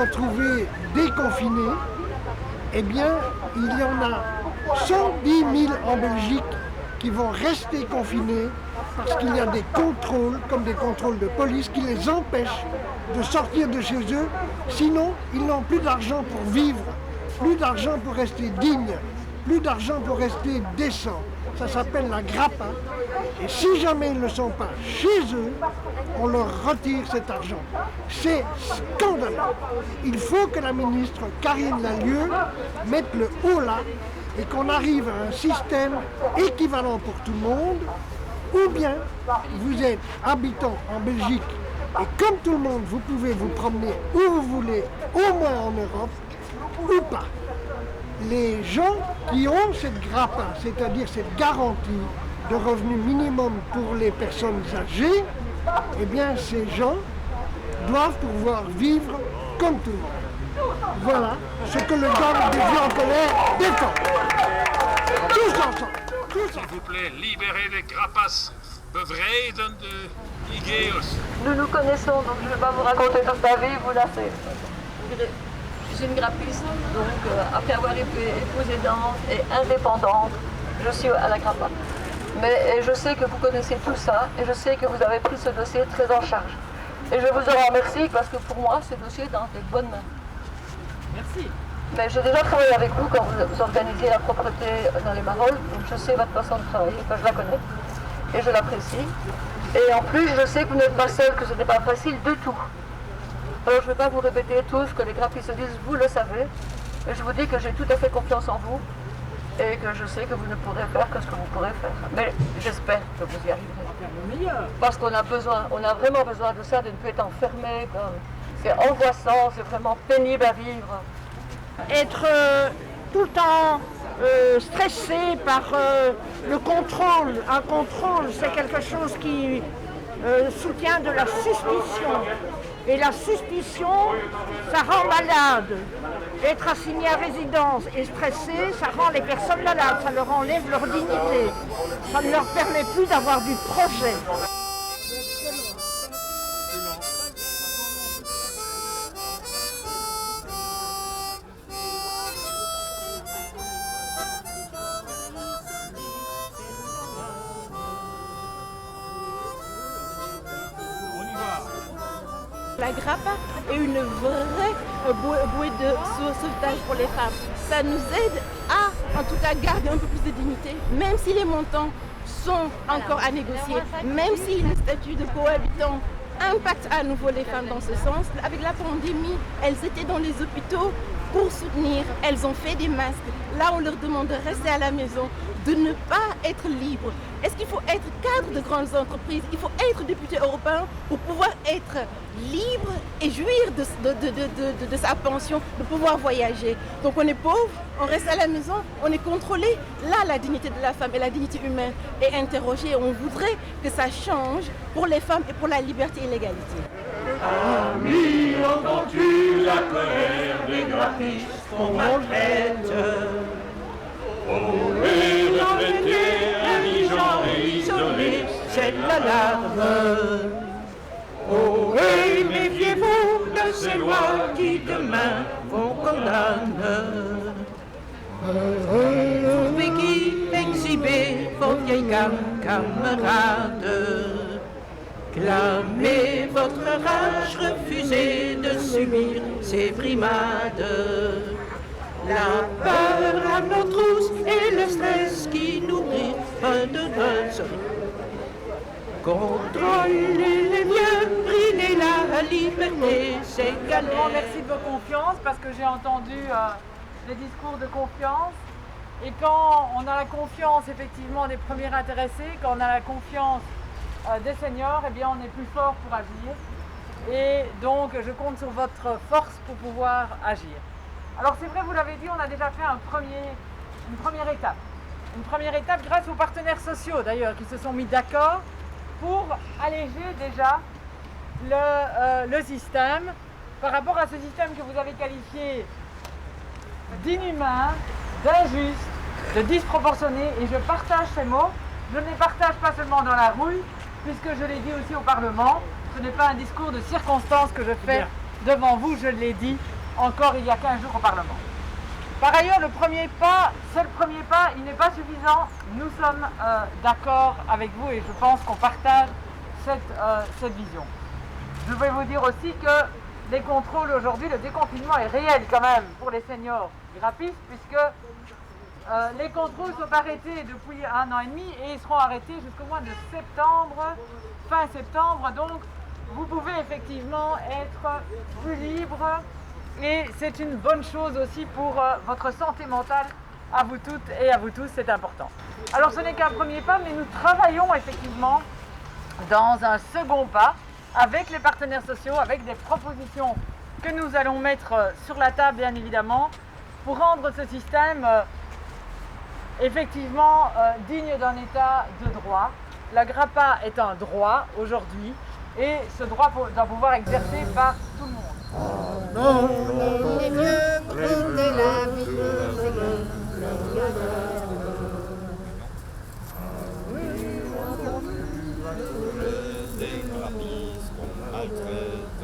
retrouvés déconfinés, eh bien, il y en a 110 000 en Belgique qui vont rester confinés parce qu'il y a des contrôles, comme des contrôles de police, qui les empêchent de sortir de chez eux. Sinon, ils n'ont plus d'argent pour vivre, plus d'argent pour rester digne, plus d'argent pour rester décent. Ça s'appelle la grappa. Et si jamais ils ne sont pas chez eux, on leur retire cet argent. C'est scandaleux. Il faut que la ministre Karine Lallieu mette le haut là et qu'on arrive à un système équivalent pour tout le monde, ou bien vous êtes habitant en Belgique et comme tout le monde, vous pouvez vous promener où vous voulez, au moins en Europe, ou pas. Les gens qui ont cette grappa, c'est-à-dire cette garantie de revenu minimum pour les personnes âgées, eh bien ces gens doivent pouvoir vivre comme tout le monde. Voilà ce que le gang des vieux en colère défend. Tous ensemble. S'il vous plaît, libérez les grappas. Bevrijden de IGEO's. Nous nous connaissons, donc je ne vais pas vous raconter toute ma vie, vous la faites. Je suis une grappiste, donc après avoir été épouse aidante et indépendante, je suis à la grappa. Mais je sais que vous connaissez tout ça et je sais que vous avez pris ce dossier très en charge. Et je vous en remercie parce que pour moi, ce dossier est dans de bonnes mains. Merci. Mais j'ai déjà travaillé avec vous quand vous organisiez la propreté dans les Marolles, donc je sais votre façon de travailler, enfin, je la connais et je l'apprécie. Et en plus, je sais que vous n'êtes pas seul, que ce n'est pas facile du tout. Alors je ne vais pas vous répéter tout ce que les graphistes disent, vous le savez. Et je vous dis que j'ai tout à fait confiance en vous et que je sais que vous ne pourrez faire que ce que vous pourrez faire. Mais j'espère que vous y arriverez. Parce qu'on a besoin, on a vraiment besoin de ça, de ne plus être enfermé. C'est angoissant, c'est vraiment pénible à vivre. Être tout le temps stressé par le contrôle. Un contrôle, c'est quelque chose qui soutient de la suspicion. Et la suspicion, ça rend malade. Être assigné à résidence et stressé, ça rend les personnes malades, ça leur enlève leur dignité. Ça ne leur permet plus d'avoir du projet. La grappa est une vraie bouée de sauvetage pour les femmes. Ça nous aide à, en tout cas, garder un peu plus de dignité, même si les montants sont encore à négocier, même si le statut de cohabitant impacte à nouveau les femmes dans ce sens. Avec la pandémie, elles étaient dans les hôpitaux pour soutenir, elles ont fait des masques. Là, on leur demande de rester à la maison, de ne pas être libre. Est-ce qu'il faut être cadre de grandes entreprises? Il faut être député européen pour pouvoir être libre et jouir de sa pension, de pouvoir voyager. Donc on est pauvre, on reste à la maison, on est contrôlé. Là, la dignité de la femme et la dignité humaine est interrogée. On voudrait que ça change pour les femmes et pour la liberté et l'égalité. Amis, entends-tu la colère des graphistes qu'on maltraite? Oh, et retraiter, indigent et isolé, c'est l'alarme. Oh, et méfiez-vous de ces lois qui demain vous condamnent. Mais qui exhibez vos vieilles camarades? Clamez votre rage, refusez de subir ces brimades. La peur à nos trousses et le stress qui nourrit un de nos contrôlez les mieux, bridez la liberté, c'est galère. Merci de vos confiances parce que j'ai entendu les discours de confiance. Et quand on a la confiance effectivement des premiers intéressés, quand on a la confiance des seniors, eh bien on est plus fort pour agir. Et donc je compte sur votre force pour pouvoir agir. Alors c'est vrai, vous l'avez dit, on a déjà fait une première étape. Une première étape grâce aux partenaires sociaux d'ailleurs qui se sont mis d'accord pour alléger déjà le système par rapport à ce système que vous avez qualifié d'inhumain, d'injuste, de disproportionné, et je partage ces mots. Je ne les partage pas seulement dans la rue, puisque je l'ai dit aussi au Parlement. Ce n'est pas un discours de circonstance que je fais devant vous, je l'ai dit encore il y a 15 jours au Parlement. Par ailleurs, le premier pas, c'est le premier pas, il n'est pas suffisant. Nous sommes d'accord avec vous et je pense qu'on partage cette vision. Je vais vous dire aussi que les contrôles aujourd'hui, le déconfinement est réel quand même pour les seniors grappistes puisque les contrôles sont arrêtés depuis 1 an et demi et ils seront arrêtés jusqu'au mois de septembre, fin septembre. Donc vous pouvez effectivement être plus libre et c'est une bonne chose aussi pour votre santé mentale à vous toutes et à vous tous, c'est important. Alors ce n'est qu'un premier pas, mais nous travaillons effectivement dans un second pas avec les partenaires sociaux, avec des propositions que nous allons mettre sur la table bien évidemment pour rendre ce système effectivement digne d'un état de droit. La GRAPA est un droit aujourd'hui et ce droit doit pouvoir être exercé par tout le monde. Les vieux groupes de la vie. Des grappistes qu'on maltraite.